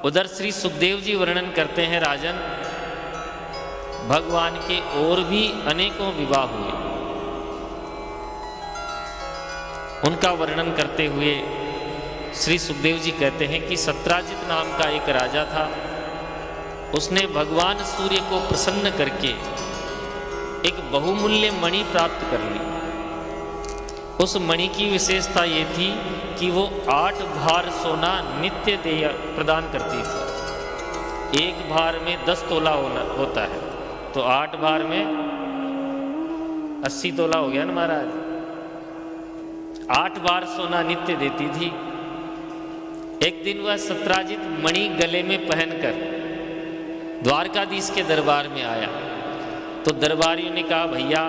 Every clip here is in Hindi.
उधर श्री सुखदेव जी वर्णन करते हैं, राजन भगवान के और भी अनेकों विवाह हुए। उनका वर्णन करते हुए श्री सुखदेव जी कहते हैं कि सत्राजित नाम का एक राजा था। उसने भगवान सूर्य को प्रसन्न करके एक बहुमूल्य मणि प्राप्त कर ली। उस मणि की विशेषता ये थी कि वो 8 भार सोना नित्य देय प्रदान करती थी। एक भार में 10 तोला होता है, तो 8 भार में 80 तोला हो गया ना महाराज। 8 बार सोना नित्य देती थी। एक दिन वह सत्राजित मणि गले में पहनकर द्वारकाधीश के दरबार में आया, तो दरबारियों ने कहा, भैया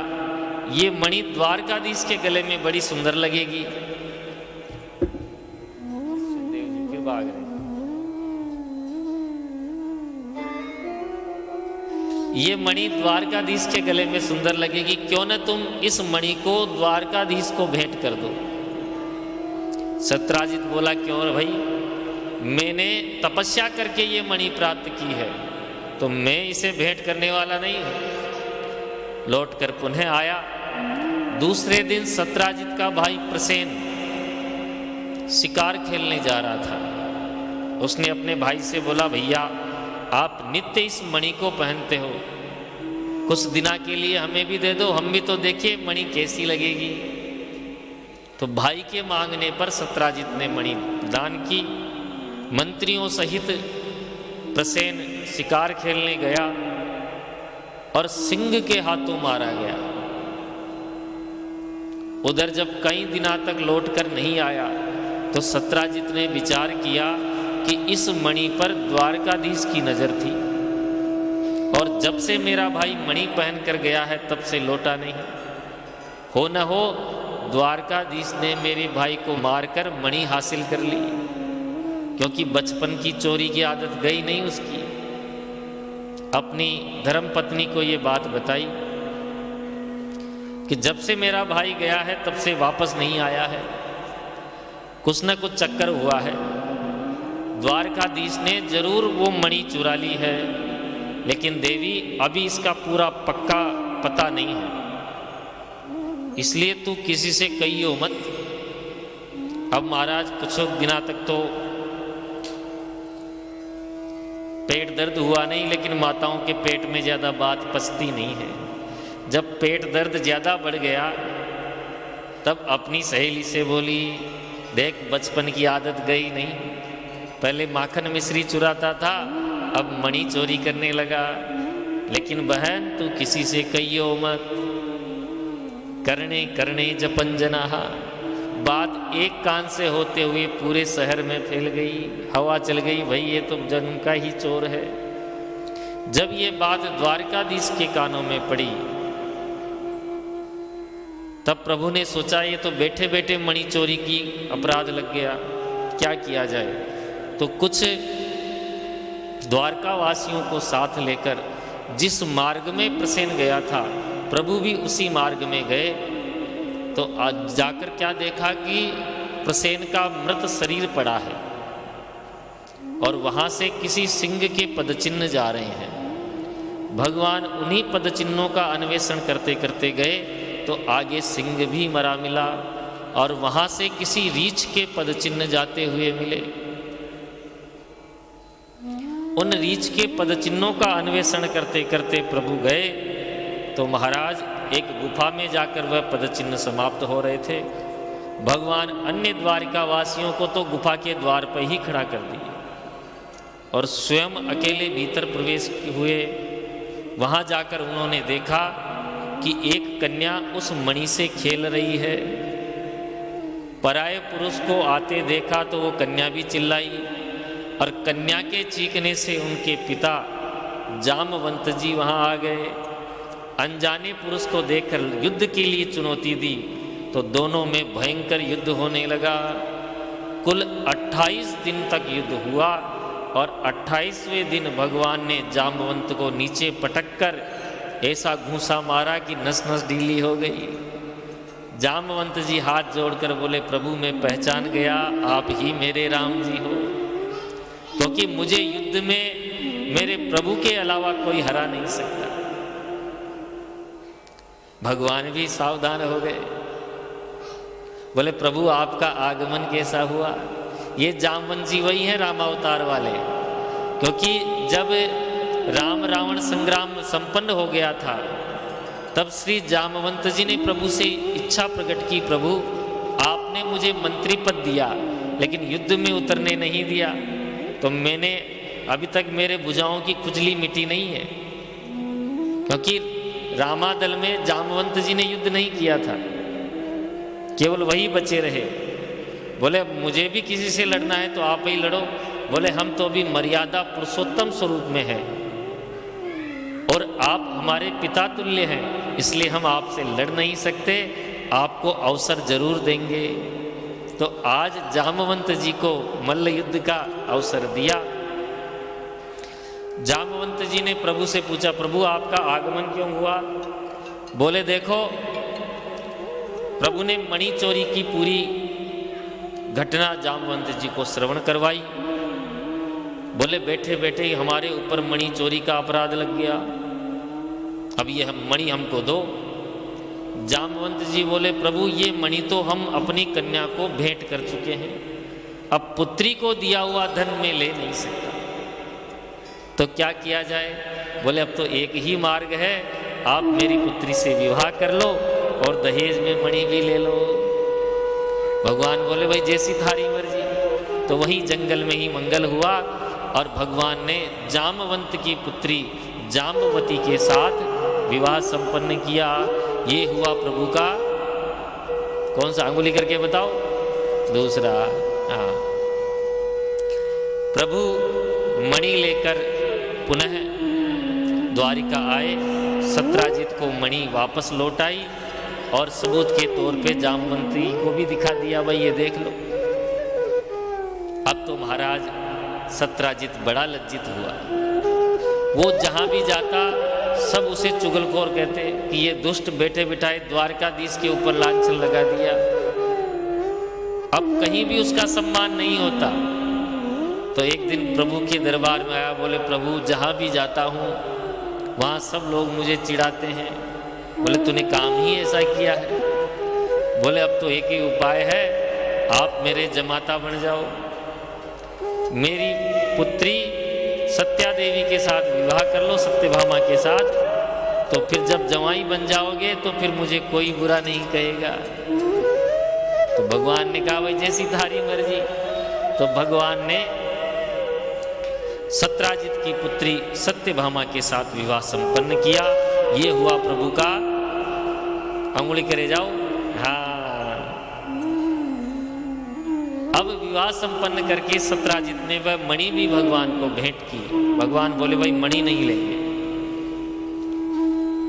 ये मणि द्वारकाधीश के गले में बड़ी सुंदर लगेगी। फिर भाग रहे। ये मणि द्वारकाधीश के गले में सुंदर लगेगी, क्यों न तुम इस मणि को द्वारकाधीश को भेंट कर दो। सत्राजित बोला, क्यों भाई, मैंने तपस्या करके ये मणि प्राप्त की है, तो मैं इसे भेंट करने वाला नहीं हूं। लौटकर पुनः आया। दूसरे दिन सत्राजित का भाई प्रसेन शिकार खेलने जा रहा था। उसने अपने भाई से बोला, भैया आप नित्य इस मणि को पहनते हो, कुछ दिना के लिए हमें भी दे दो, हम भी तो देखिए मणि कैसी लगेगी। तो भाई के मांगने पर सत्राजित ने मणि दान की। मंत्रियों सहित प्रसेन शिकार खेलने गया और सिंह के हाथों मारा गया। उधर जब कई दिना तक लौटकर नहीं आया, तो सत्राजित ने विचार किया कि इस मणि पर द्वारकाधीश की नजर थी, और जब से मेरा भाई मणि पहन कर गया है तब से लौटा नहीं। हो न हो द्वारकाधीश ने मेरे भाई को मारकर मणि हासिल कर ली, क्योंकि बचपन की चोरी की आदत गई नहीं उसकी। अपनी धर्मपत्नी को ये बात बताई कि जब से मेरा भाई गया है तब से वापस नहीं आया है, कुछ न कुछ चक्कर हुआ है। द्वारकाधीश ने जरूर वो मणि चुरा ली है, लेकिन देवी अभी इसका पूरा पक्का पता नहीं है, इसलिए तू किसी से कहियो मत। अब महाराज कुछ दिना तक तो पेट दर्द हुआ नहीं, लेकिन माताओं के पेट में ज़्यादा बात पचती नहीं है। जब पेट दर्द ज़्यादा बढ़ गया, तब अपनी सहेली से बोली, देख बचपन की आदत गई नहीं, पहले माखन मिश्री चुराता था, अब मणि चोरी करने लगा। लेकिन बहन तू किसी से कहियो मत। करणे करणे जपन जनाहा, बात एक कान से होते हुए पूरे शहर में फैल गई, हवा चल गई, भाई ये तो जन्म का ही चोर है। जब ये बात द्वारकाधीश के कानों में पड़ी, तब प्रभु ने सोचा ये तो बैठे बैठे मणि चोरी की अपराध लग गया, क्या किया जाए। तो कुछ द्वारका वासियों को साथ लेकर जिस मार्ग में प्रसेन गया था, प्रभु भी उसी मार्ग में गए। तो आज जाकर क्या देखा कि प्रसेन का मृत शरीर पड़ा है, और वहां से किसी सिंह के पदचिन्ह जा रहे हैं। भगवान उन्हीं पदचिन्हों का अन्वेषण करते करते गए, तो आगे सिंह भी मरा मिला, और वहां से किसी रीछ के पदचिन्ह जाते हुए मिले। उन रीछ के पदचिन्हों का अन्वेषण करते करते प्रभु गए, तो महाराज एक गुफा में जाकर वह पदचिन्ह समाप्त हो रहे थे। भगवान अन्य द्वारिका वासियों को तो गुफा के द्वार पर ही खड़ा कर दिए, और स्वयं अकेले भीतर प्रवेश हुए। वहां जाकर उन्होंने देखा कि एक कन्या उस मणि से खेल रही है। पराये पुरुष को आते देखा तो वो कन्या भी चिल्लाई, और कन्या के चीखने से उनके पिता जामवंत जी वहां आ गए। अनजाने पुरुष को देखकर युद्ध के लिए चुनौती दी, तो दोनों में भयंकर युद्ध होने लगा। कुल 28 दिन तक युद्ध हुआ, और 28वें दिन भगवान ने जामवंत को नीचे पटककर ऐसा घूंसा मारा कि नस नस ढीली हो गई। जामवंत जी हाथ जोड़कर बोले, प्रभु मैं पहचान गया, आप ही मेरे राम जी हो। तो क्योंकि मुझे युद्ध में मेरे प्रभु के अलावा कोई हरा नहीं सकता। भगवान भी सावधान हो गए, बोले प्रभु आपका आगमन कैसा हुआ? ये जामवंत जी वही हैं रामावतार वाले, क्योंकि जब राम रावण संग्राम संपन्न हो गया था तब श्री जामवंत जी ने प्रभु से इच्छा प्रकट की, प्रभु आपने मुझे मंत्री पद दिया लेकिन युद्ध में उतरने नहीं दिया, तो मैंने अभी तक मेरे भुजाओं की खुजली मिटी नहीं है, क्योंकि रामादल में जामवंत जी ने युद्ध नहीं किया था, केवल वही बचे रहे। बोले मुझे भी किसी से लड़ना है तो आप ही लड़ो। बोले हम तो अभी मर्यादा पुरुषोत्तम स्वरूप में हैं और आप हमारे पिता तुल्य हैं, इसलिए हम आपसे लड़ नहीं सकते, आपको अवसर जरूर देंगे। तो आज जामवंत जी को मल्ल युद्ध का अवसर दिया। जामवंत जी ने प्रभु से पूछा, प्रभु आपका आगमन क्यों हुआ? बोले देखो, प्रभु ने मणि चोरी की पूरी घटना जामवंत जी को श्रवण करवाई। बोले बैठे बैठे ही हमारे ऊपर मणि चोरी का अपराध लग गया, अब ये मणि हमको दो। जामवंत जी बोले प्रभु ये मणि तो हम अपनी कन्या को भेंट कर चुके हैं, अब पुत्री को दिया हुआ धन में ले नहीं सकता, तो क्या किया जाए? बोले अब तो एक ही मार्ग है, आप मेरी पुत्री से विवाह कर लो और दहेज में मणि भी ले लो। भगवान बोले भाई जैसी थारी मर्जी। तो वही जंगल में ही मंगल हुआ और भगवान ने जामवंत की पुत्री जाम्बवती के साथ विवाह संपन्न किया। ये हुआ प्रभु का कौन सा? अंगुली करके बताओ। दूसरा। हाँ, प्रभु मणि लेकर पुनः द्वारिका आए, सत्राजित को मणि वापस लौटाई और सबूत के तौर पे जामवंती को भी दिखा दिया, भाई ये देख लो। अब तो महाराज सत्राजित बड़ा लज्जित हुआ, वो जहां भी जाता सब उसे चुगलखोर कहते कि ये दुष्ट बैठे बिठाए द्वारकाधीश के ऊपर लांछन लगा दिया। अब कहीं भी उसका सम्मान नहीं होता। तो एक दिन प्रभु के दरबार में आया, बोले प्रभु जहां भी जाता हूं वहां सब लोग मुझे चिढ़ाते हैं। बोले तूने काम ही ऐसा किया है? बोले अब तो एक ही उपाय है, आप मेरे जमाता बन जाओ, मेरी पुत्री सत्या देवी के साथ विवाह कर लो, सत्यभामा के साथ, तो फिर जब जवाई बन जाओगे तो फिर मुझे कोई बुरा नहीं कहेगा। तो भगवान ने कहा भाई जैसी थारी मर्जी। तो भगवान ने सत्राजित की पुत्री सत्यभामा के साथ विवाह संपन्न किया। ये हुआ प्रभु का, अंगुली करे जाओ। हाँ, अब विवाह संपन्न करके सत्राजित ने वह मणि भी भगवान को भेंट की। भगवान बोले भाई मणि नहीं लेंगे,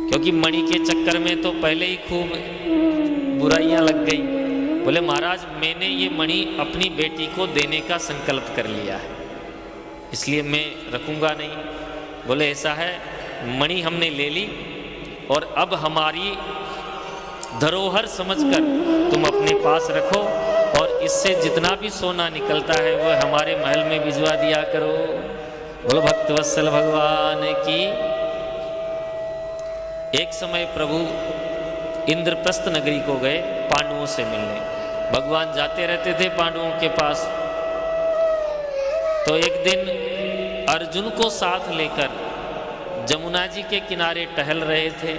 क्योंकि मणि के चक्कर में तो पहले ही खूब बुराइयां लग गई। बोले महाराज मैंने ये मणि अपनी बेटी को देने का संकल्प कर लिया है, इसलिए मैं रखूंगा नहीं। बोले ऐसा है, मणि हमने ले ली और अब हमारी धरोहर समझकर तुम अपने पास रखो और इससे जितना भी सोना निकलता है वह हमारे महल में भिजवा दिया करो। बोलो भक्तवत्सल भगवान की। एक समय प्रभु इंद्रप्रस्थ नगरी को गए पांडवों से मिलने। भगवान जाते रहते थे पांडवों के पास। तो एक दिन अर्जुन को साथ लेकर जमुना जी के किनारे टहल रहे थे।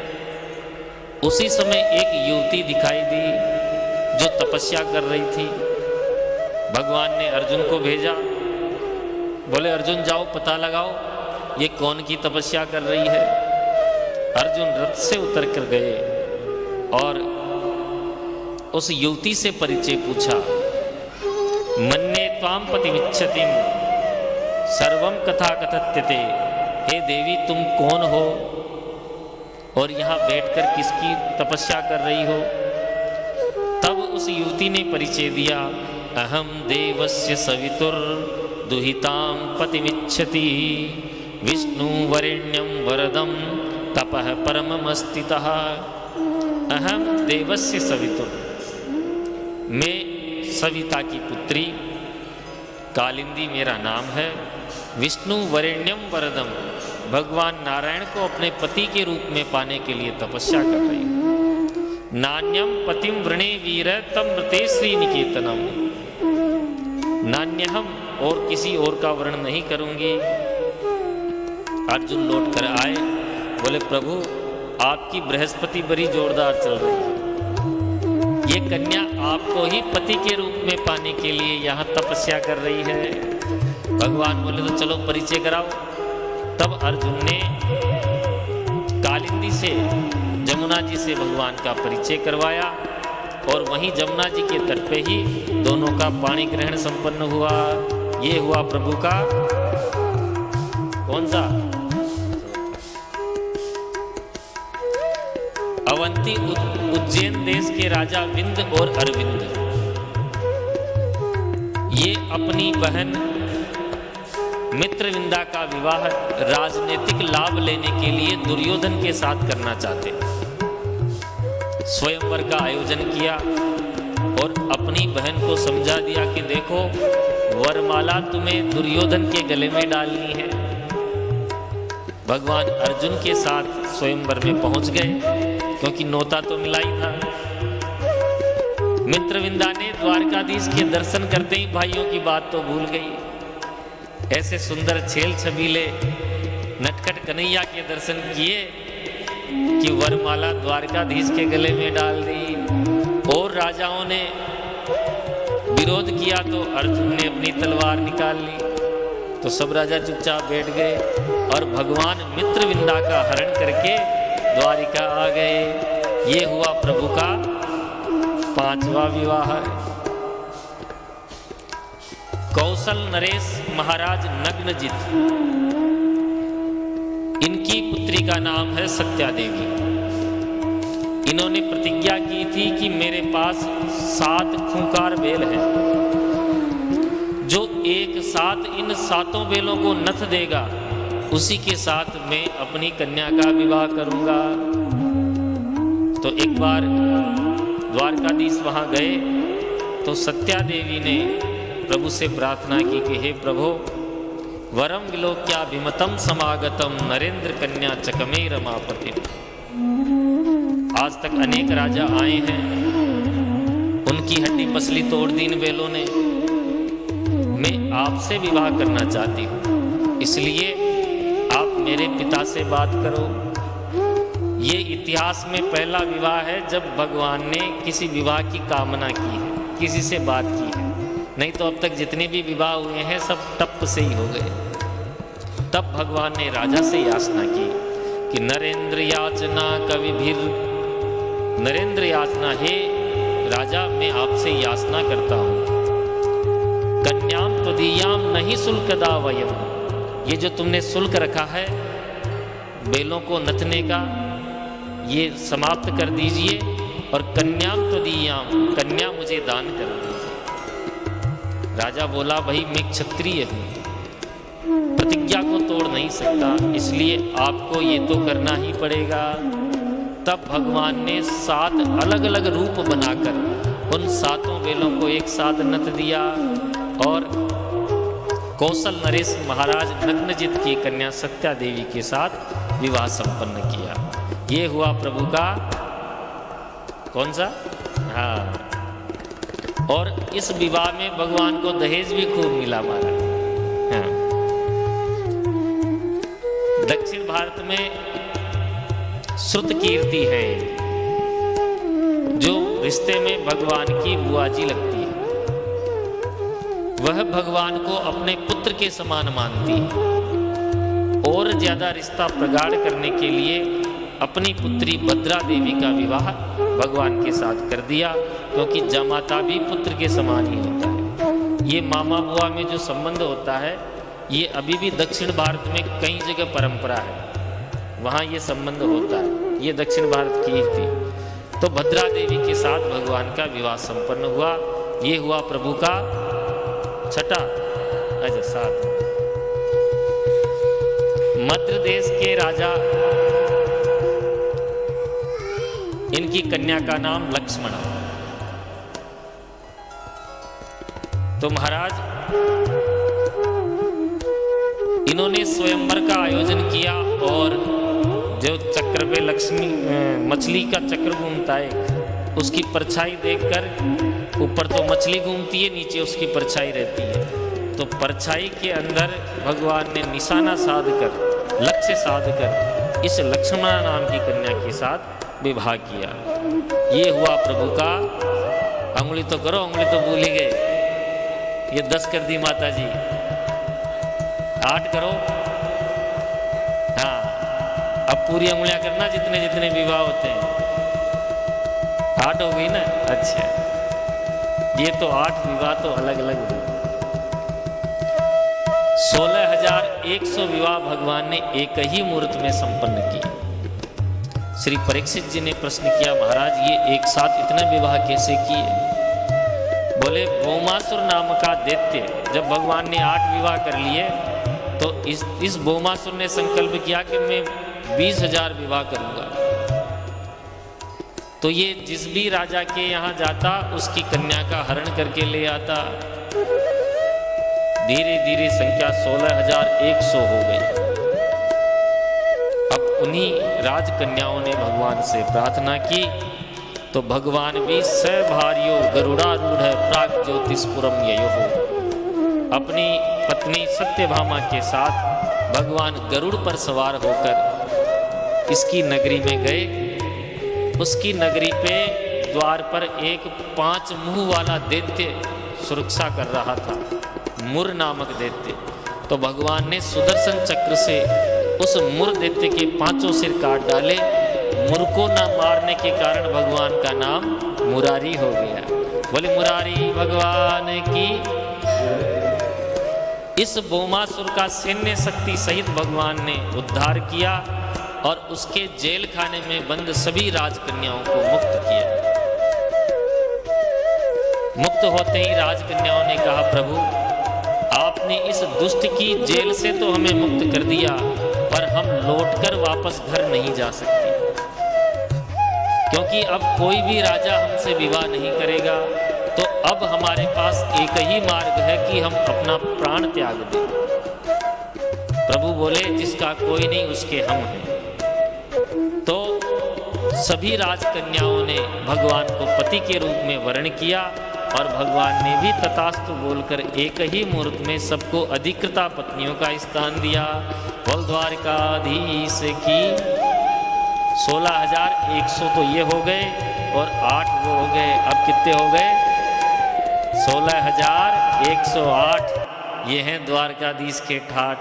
उसी समय एक युवती दिखाई दी जो तपस्या कर रही थी। भगवान ने अर्जुन को भेजा, बोले अर्जुन जाओ पता लगाओ ये कौन की तपस्या कर रही है। अर्जुन रथ से उतर कर गए और उस युवती से परिचय पूछा। मन्ये त्वाम पतिविच्छतिम सर्वम कथा कथत्यते। हे देवी तुम कौन हो और यहाँ बैठकर किसकी तपस्या कर रही हो? तब उस युवती ने परिचय दिया, अहम देवस्य सवितुर दुहिताम पतिमिच्छति विष्णु वरेण्यम वरदम तपः परममस्तितः। अहम देवस्य सवितुर, मैं सविता की पुत्री, कालिंदी मेरा नाम है, विष्णु वरेण्यम वरदम, भगवान नारायण को अपने पति के रूप में पाने के लिए तपस्या कर रही हूँ। नान्यम पतिम वृणे वीर तम मृते श्री निकेतनम, नान्य हम और किसी और का वर्ण नहीं करूंगी। अर्जुन लौट कर आए, बोले प्रभु आपकी बृहस्पति बड़ी जोरदार चल रही है, ये कन्या आपको ही पति के रूप में पाने के लिए यहाँ तपस्या कर रही है। भगवान बोले तो चलो परिचय कराओ। तब अर्जुन ने कालिंदी से, जमुना जी से भगवान का परिचय करवाया और वहीं जमुना जी के तट पे ही दोनों का पाणी ग्रहण संपन्न हुआ। ये हुआ प्रभु का कौन सा अवंती उज्जैन देश के राजा विंद और अरविंद, ये अपनी बहन मित्रविंदा का विवाह राजनीतिक लाभ लेने के लिए दुर्योधन के साथ करना चाहते। स्वयंवर का आयोजन किया और अपनी बहन को समझा दिया कि देखो वरमाला तुम्हें दुर्योधन के गले में डालनी है। भगवान अर्जुन के साथ स्वयंवर में पहुंच गए क्योंकि नोता तो मिला ही था। मित्रविंदा ने द्वारकाधीश के दर्शन करते ही भाइयों की बात तो भूल गई। ऐसे सुंदर छेल छबीले नटखट कन्हैया के दर्शन किए कि वरमाला द्वारकाधीश के गले में डाल दी। और राजाओं ने विरोध किया तो अर्जुन ने अपनी तलवार निकाल ली, तो सब राजा चुपचाप बैठ गए और भगवान मित्रविंदा का हरण करके द्वारिका आ गए। ये हुआ प्रभु का 5वां विवाह। कौशल नरेश महाराज नग्नजित, इनकी पुत्री का नाम है सत्या देवी। इन्होंने प्रतिज्ञा की थी कि मेरे पास 7 खूंखार बैल हैं, जो एक साथ इन 7 बैलों को नथ देगा उसी के साथ मैं अपनी कन्या का विवाह करूंगा। तो एक बार द्वारकाधीश वहां गए तो सत्या देवी ने प्रभु से प्रार्थना की कि हे प्रभु वरम विलोक्याभिमतम समागतम नरेंद्र कन्या चकमे रमापति। आज तक अनेक राजा आए हैं, उनकी हड्डी पसली तोड़ दी इन बैलों ने। मैं आपसे विवाह करना चाहती हूँ, इसलिए आप मेरे पिता से बात करो। ये इतिहास में पहला विवाह है जब भगवान ने किसी विवाह की कामना की है, किसी से बात की है। नहीं तो अब तक जितने भी विवाह हुए हैं सब टप से ही हो गए। तब भगवान ने राजा से याचना की कि नरेंद्र याचना कविभिर, नरेंद्र याचना, हे राजा मैं आपसे याचना करता हूँ, कन्याम त्वदीयाम नहीं शुल्कदा वयम, ये जो तुमने शुल्क रखा है बैलों को नथने का ये समाप्त कर दीजिए और कन्याम त्वदीयाम, कन्या मुझे दान कर दीजिए। राजा बोला भाई मैं क्षत्रिय हूँ, प्रतिज्ञा को तोड़ नहीं सकता, इसलिए आपको ये तो करना ही पड़ेगा। तब भगवान ने 7 अलग अलग रूप बनाकर उन 7 बैलों को एक साथ नथ दिया और कौशल नरेश महाराज नग्नजित की कन्या सत्या देवी के साथ विवाह संपन्न किया। ये हुआ प्रभु का कौन सा? हाँ। और इस विवाह में भगवान को दहेज भी खूब मिला हमारा। हाँ। दक्षिण भारत में श्रुत कीर्ति है, जो रिश्ते में भगवान की बुआजी लगती है, वह भगवान को अपने पुत्र के समान मानती है। और ज्यादा रिश्ता प्रगाढ़ करने के लिए अपनी पुत्री भद्रा देवी का विवाह भगवान के साथ कर दिया, क्योंकि जमाता भी पुत्र के समान ही होता है। ये मामा बुआ में जो संबंध होता है ये अभी भी दक्षिण भारत में कई जगह परंपरा है, वहाँ ये संबंध होता है। ये दक्षिण भारत की थी। तो भद्रा देवी के साथ भगवान का विवाह संपन्न हुआ। ये हुआ प्रभु का 6ठा, अच्छा 7। मध्य देश के राजा, इनकी कन्या का नाम लक्ष्मणा। तो महाराज इन्होंने स्वयंवर का आयोजन किया और जो चक्र पे लक्ष्मी मछली का चक्र घूमता है उसकी परछाई देखकर, ऊपर तो मछली घूमती है, नीचे उसकी परछाई रहती है, तो परछाई के अंदर भगवान ने निशाना साध कर, लक्ष्य साध कर इस लक्ष्मणा नाम की कन्या के साथ विवाह किया। ये हुआ प्रभु का। अंगुली तो करो, अंगुली तो भूल ही गए। ये 10 कर दी माता जी, 8 करो। हाँ, अब पूरी अंगुलियां करना, जितने जितने विवाह होते हैं। 8 हो गई ना? अच्छा, ये तो 8 विवाह तो अलग अलग हुए। 16,100 विवाह भगवान ने एक ही मुहूर्त में संपन्न किए। श्री परीक्षित जी ने प्रश्न किया, महाराज ये एक साथ इतने विवाह कैसे किए? बोले, भौमासुर नाम का दैत्य, जब भगवान ने 8 विवाह कर लिए तो इस भौमासुर ने संकल्प किया कि मैं 20,000 विवाह करूंगा। तो ये जिस भी राजा के यहाँ जाता उसकी कन्या का हरण करके ले आता। धीरे धीरे संख्या 16,100 हो गई। अब उन्हीं राजकन्याओं ने भगवान से प्रार्थना की तो भगवान भी सभार्यो गरुड़ारूढ़ प्राग ज्योतिषपुरम ययो, अपनी पत्नी सत्यभामा के साथ भगवान गरुड़ पर सवार होकर इसकी नगरी में गए। उसकी नगरी पे द्वार पर एक 5 मुंह वाला दैत्य सुरक्षा कर रहा था, मुर नामक दैत्य। तो भगवान ने सुदर्शन चक्र से उस मुर दैत्य के 5 सिर काट डाले। मुर को न मारने के कारण भगवान का नाम मुरारी हो गया। बोले मुरारी भगवान की। इस भौमासुर का सैन्य शक्ति सहित भगवान ने उद्धार किया और उसके जेल खाने में बंद सभी राजकन्याओं को मुक्त किया। मुक्त होते ही राजकन्याओं ने कहा, प्रभु आपने इस दुष्ट की जेल से तो हमें मुक्त कर दिया, पर हम लौटकर वापस घर नहीं जा सकते, क्योंकि अब कोई भी राजा हमसे विवाह नहीं करेगा। तो अब हमारे पास एक ही मार्ग है कि हम अपना प्राण त्याग दें। प्रभु बोले, जिसका कोई नहीं उसके हम हैं। तो सभी राजकन्याओं ने भगवान को पति के रूप में वर्ण किया और भगवान ने भी तथास्तु बोलकर एक ही मुहूर्त में सबको अधिकृता पत्नियों का स्थान दिया। बोल द्वारकाधीश की। 16,100 तो ये हो गए और 8 वो हो गए। अब कितने हो गए? 16,108। ये हैं द्वारकाधीश के ठाठ।